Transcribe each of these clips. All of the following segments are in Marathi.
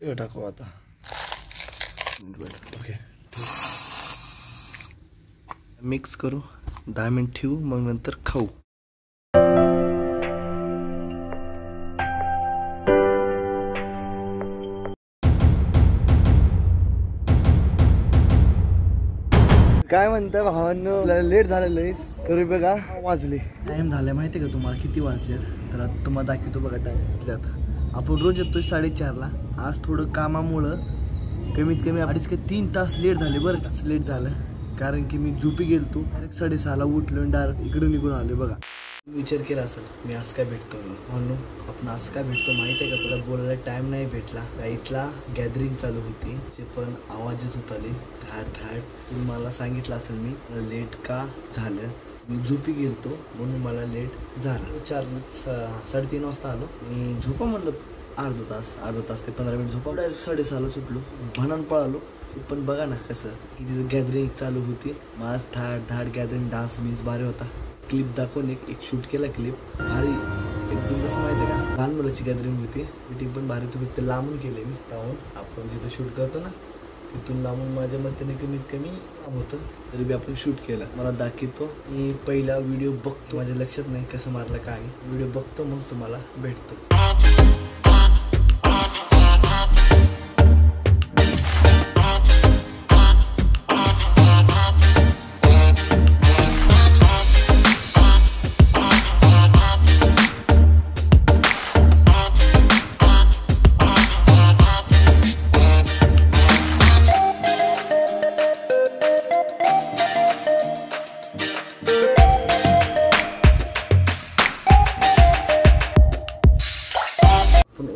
हे टाकू आता. ओके मिक्स करू 10 मिनिट ठेवू मग नंतर खाऊ. काय म्हणता भावांनो, लेट झालेलं आहे. करू बघा वाजले. टाइम झालाय माहिती आहे का तुम्हाला किती वाजले? तर आता तुम्हाला दाखवतो बघा टाइम. आता आपण रोज येतो 4:30ला. आज थोडं कामामुळं कमीत कमी 2.5 ते 3 तास लेट झाले. बरं लेट झालं कारण की मी झोपी गेलतो. डायरेक्ट 6:30ला उठलो आणि डायरेक्ट इकडे निघून आले. बघा विचार केला असेल मी आज काय भेटतो म्हणून. आपण आज काय भेटतो माहिती आहे का? तुला बोलायला टाइम नाही भेटला. साईटला गॅदरिंग चालू होती जे पण आवाज येत होता थाट थाट. तुम्ही मला सांगितलं असेल मी लेट का झालं. मी झोपी गेलतो म्हणून मला लेट झालं. 3:30 वाजता आलो. मी झोपा म्हणलं अर्धा तास ते 15 मिनिट झोपा. डायरेक्ट 6:30ला सुटलो. भणान पळालो. पण बघा ना कसं की तिथं गॅदरिंग चालू होती. माझ थाट गॅदरिंग डान्स मीन्स भारी होता. क्लिप दाखवून एक शूट केला. क्लिप भारी एकदम. कसं माहिती आहे का? लहान मुलाची गॅदरिंग होती. मीटिंग पण भारी. तुम्ही ते लांबून केले मी राहून. आपण जिथं शूट करतो ना तिथून लांबून माझ्या मतेने कमीत कमी काम होतं तरी बी आपण शूट केलं. मला दाखवतो. मी पहिला व्हिडिओ बघतो. माझ्या लक्षात नाही कसं मारलं काय. व्हिडिओ बघतो मग तुम्हाला भेटतो.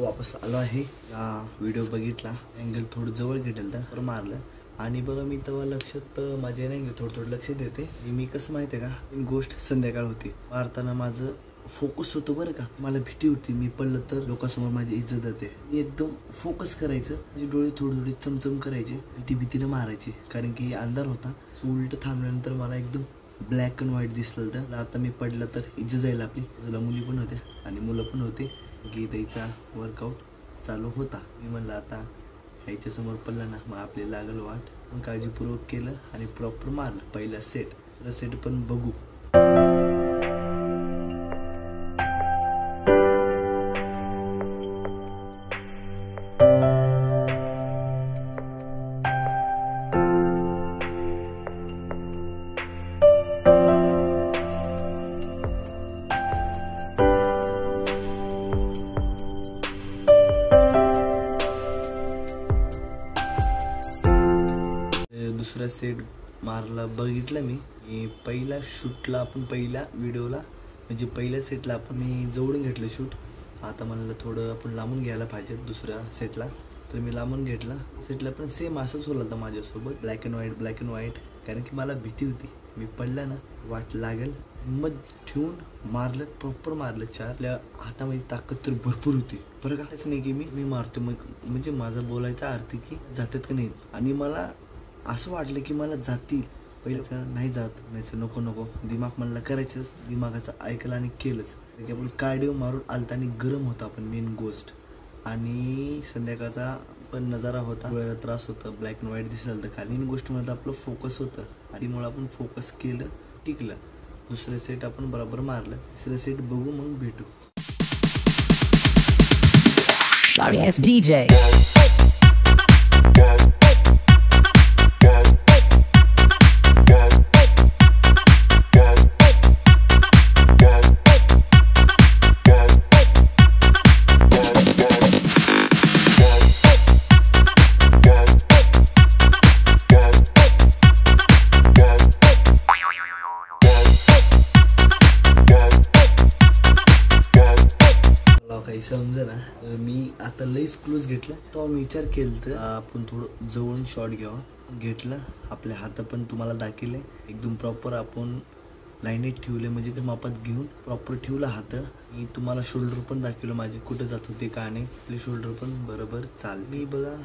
वापस आलो आहे. व्हिडिओ बघितला. अँगल थोडं जवळ घेतलं तर मारलं आणि बघा मी तेव्हा लक्षात माझे नाही थोडं लक्ष देते. मी कसं माहिती आहे का? गोष्ट संध्याकाळ होती. मारताना माझं फोकस होतं बरं का. मला भीती होती मी पडलं तर लोकांसमोर माझी इज्जत जाते. मी एकदम फोकस करायचं. माझे डोळे थोडे चमचम करायचे. भीतीने मारायचे कारण की अंधार होता. उलट थांबल्यानंतर मला एकदम ब्लॅक अँड व्हाईट दिसलं. तर आता मी पडलं तर इज्जत जाईल आपली. तुला मुली पण होत्या आणि मुलं पण होते. गीताईचा वर्कआउट चालू होता. मी म्हणलं आता ह्याच्या समोर पडला ना मग आपले लागल वाट. पण काळजीपूर्वक केलं आणि प्रॉपर मारलं. पहिला सेट पण बघू. दुसरा सेट मारला बघितलं मी. पहिला शूटला आपण पहिल्या व्हिडिओला म्हणजे पहिल्या सेटला आपण मी जवळून घेतलं शूट. आता म्हणलं थोडं आपण लांबून घ्यायला पाहिजे दुसऱ्या सेटला. तर मी लांबून घेतला. सेटला पण सेम असंच होलं होतं माझ्यासोबत. ब्लॅक अँड व्हाईट कारण की मला भीती होती. मी पडला ना वाट लागेल मग ठेवून मारलं. प्रॉपर मारलं. 4. आपल्या हातामध्ये ताकद तर भरपूर होती बरं का. नाही की मी मारतो मग म्हणजे माझा बोलायचा अर्थ की जातात का नाही. आणि मला असं वाटलं की मला जातील. पहिल्याचं नाही जात नाही नको दिमाग म्हणला करायचंच. दिमागाचं ऐकलं आणि केलंच. की आपण कार्डिओ मारून आलता आणि गरम होता आपण मेन गोष्ट. आणि संध्याकाळचा पण नजारा होता. डोळ्याला त्रास होता. ब्लॅक अँड व्हाईट दिसायला तर खाली गोष्टीमध्ये आपलं फोकस होतं आणि मुळे आपण फोकस केलं टिकलं. दुसरं सेट आपण बरोबर मारलं. तिसरं सेट बघू मग भेटू. Sorry, it's DJ. काही समजा ना. मी आता लईच क्लोज घेतलं. तो मी विचार केलं तर आपण थोडं जवळून शॉट घ्यावा. घेतलं. आपले हात पण तुम्हाला दाखवले एकदम प्रॉपर आपण लाईनीत ठेवले म्हणजे ते मापात घेऊन प्रॉपर ठेवला हात. मी तुम्हाला शोल्डर पण दाखवलं माझे कुठं जात होते का नाही. आपले शोल्डर पण बरोबर चालले. बघा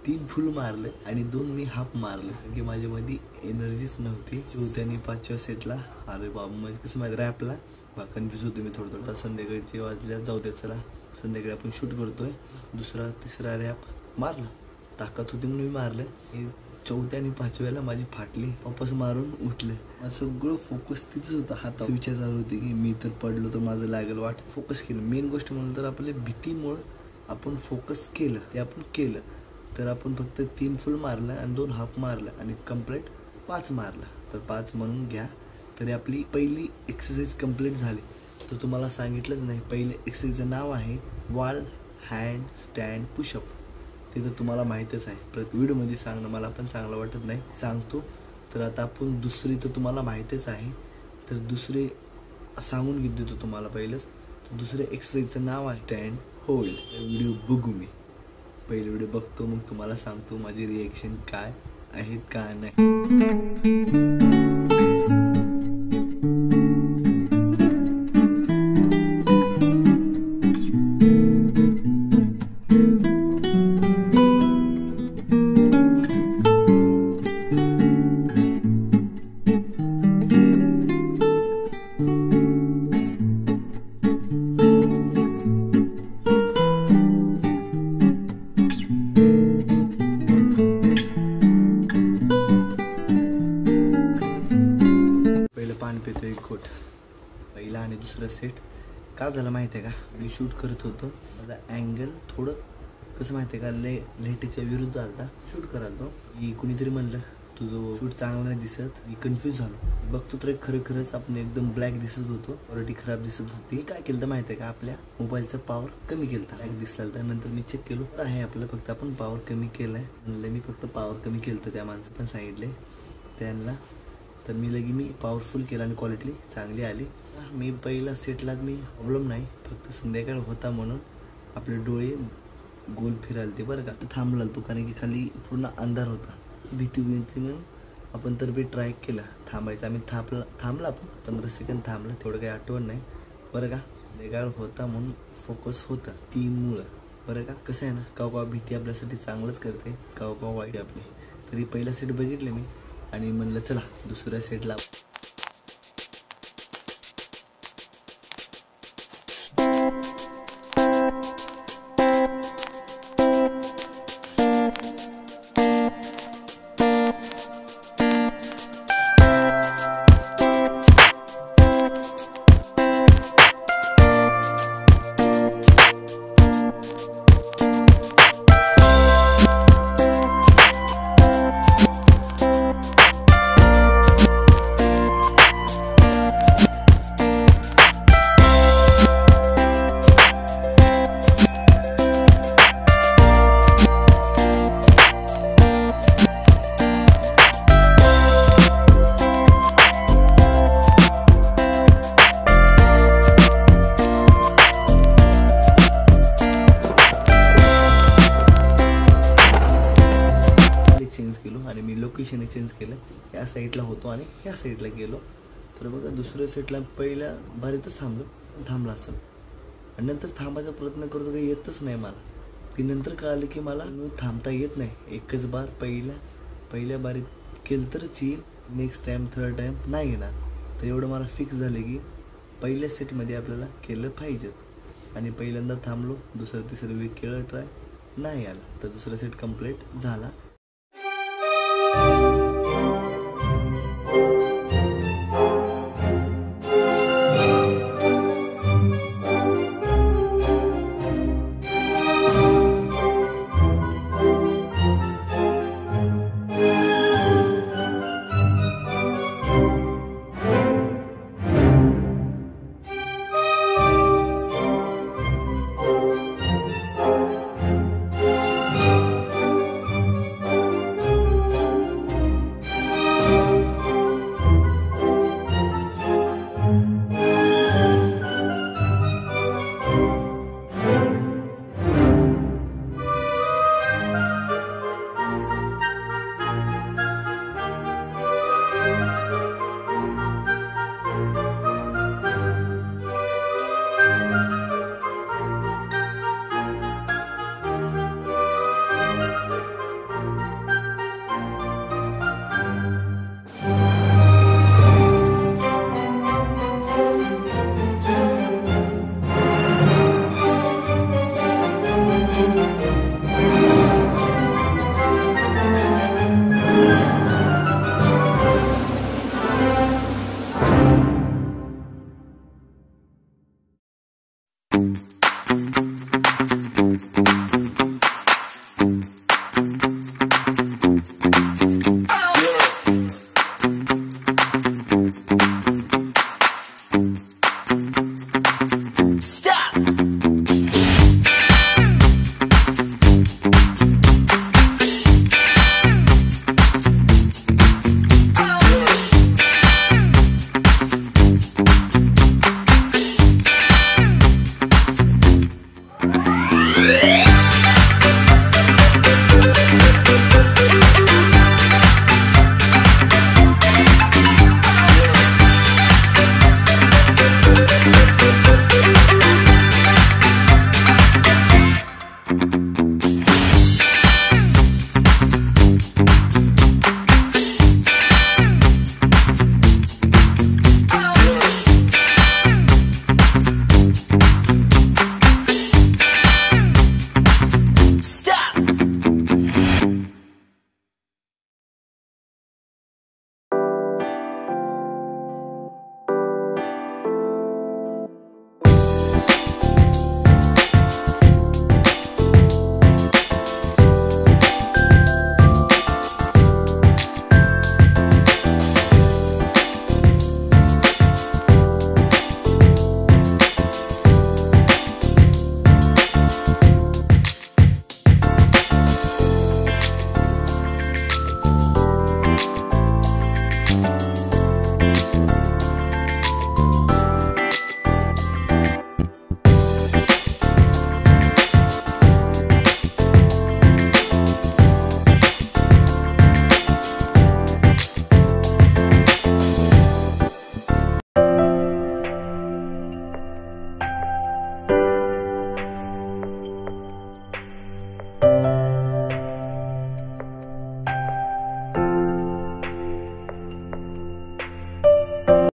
3 फुल मारले आणि 2 मी हाफ मारले कारण की माझ्यामध्ये एनर्जीच नव्हती. 4थ्या आणि 5व्या सेटला अरे बाबा म्हणजे कसं माहिती रॅपला कन्फ्यूज होतो मी थोडं. संध्याकाळची वाजल्या जाऊ दे चला संध्याकाळी आपण शूट करतोय. दुसरा तिसरा रॅप मारला, ताकद होती म्हणून मी मारलं. हे चौथ्या आणि पाचव्याला माझी फाटली, वापस मारून उठलं. माझं सगळं फोकस तिथेच होता. हातात विचार चालू होते की मी तर पडलो तर माझं लागेल वाट. फोकस केलं. मेन गोष्ट म्हणलं तर आपल्या भीतीमुळं आपण फोकस केलं, ते आपण केलं तर आपण फक्त 3 फुल मारलं आणि 2 हाफ मारलं आणि कंप्लीट 5 मारलं. तर 5 म्हणून घ्या. तरी आपली पहिली एक्सरसाइज कंप्लीट झाली. तर तुम्हाला सांगितलंच नाही, पहिले एक्सरसाइजचं नाव आहे वॉल हँड स्टँड पुशअप. ते तर तुम्हाला माहीतच आहे. प्रत्येक व्हिडिओमध्ये सांगणं मला पण चांगलं वाटत नाही, सांगतो. तर आता आपण दुसरी तर तुम्हाला माहीतच आहे, तर दुसरे सांगून घेत देतो तुम्हाला पहिलंच. तर दुसऱ्या एक्सरसाइजचं नाव आहे स्टँड होल्ड. व्हिडिओ बघू मी, पहिले व्हिडिओ बघतो मग तुम्हाला सांगतो माझी रिॲक्शन काय आहेत का नाही. पाणी पितो एक घोट. पहिला आणि दुसरा सेट का झालं माहिती आहे का, मी शूट करत होतो. माझा अँगल थोडं कसं माहिती आहे का, लाईटीच्या विरुद्ध आलता. शूट करायला की कुणीतरी म्हणलं तुझं शूट चांगलं नाही दिसत. मी कन्फ्यूज झालो. बघतो तर खरंच आपण एकदम ब्लॅक दिसत होतो, क्वालिटी खराब दिसत होती. काय केलं तर माहिती आहे का, आपल्या मोबाईलचा पॉवर कमी केला, ब्लॅक दिसला. तर नंतर मी चेक केलो आहे आपलं, फक्त आपण पॉवर कमी केलाय. म्हणलं मी फक्त पॉवर कमी केलं तर त्या माणसं पण सांगितले त्यांना. तर मी पॉवरफुल केला आणि क्वालिटी चांगली आली. मी पहिला सेटला मी प्रॉब्लेम नाही, फक्त संध्याकाळ होता म्हणून आपले डोळे गोल फिरायला ते बरं का. थांबला तो कारण की खाली पूर्ण अंधार होता. भीती म्हणून आपण तर बी ट्राय केला थांबायचं. आम्ही थांबला आपण 15 सेकंद थांबला, तेवढं काही आठवण नाही बरं का. संध्याकाळ होता म्हणून फोकस होता ती मुळं बरं का. कसं आहे ना, काव भीती आपल्यासाठी चांगलंच करते, काव वाईट आपली. तरी पहिला सेट बघितले मी आणि म्हणलं चला दुसऱ्या सेटला. चेंज केलो आणि मी लोकेशन चेंज केलं. या साईडला होतो आणि ह्या साईडला गेलो. तर बघा दुसऱ्या साईडला पहिल्या बारीतच थांबला असेल आणि नंतर थांबायचा प्रयत्न करतो, काही येतच नाही मला. ती नंतर कळालं की मला थांबता येत नाही. एकच बार पहिल्या बारीत केलं तरच येईल, नेक्स्ट टाईम थर्ड टाईम नाही येणार. तर एवढं मला फिक्स झालं की पहिल्या सेटमध्ये आपल्याला केलं पाहिजे. आणि पहिल्यांदा थांबलो, दुसरं तिसरं वेळ केलं ट्राय, नाही आला. तर दुसरा सेट कंप्लीट झाला.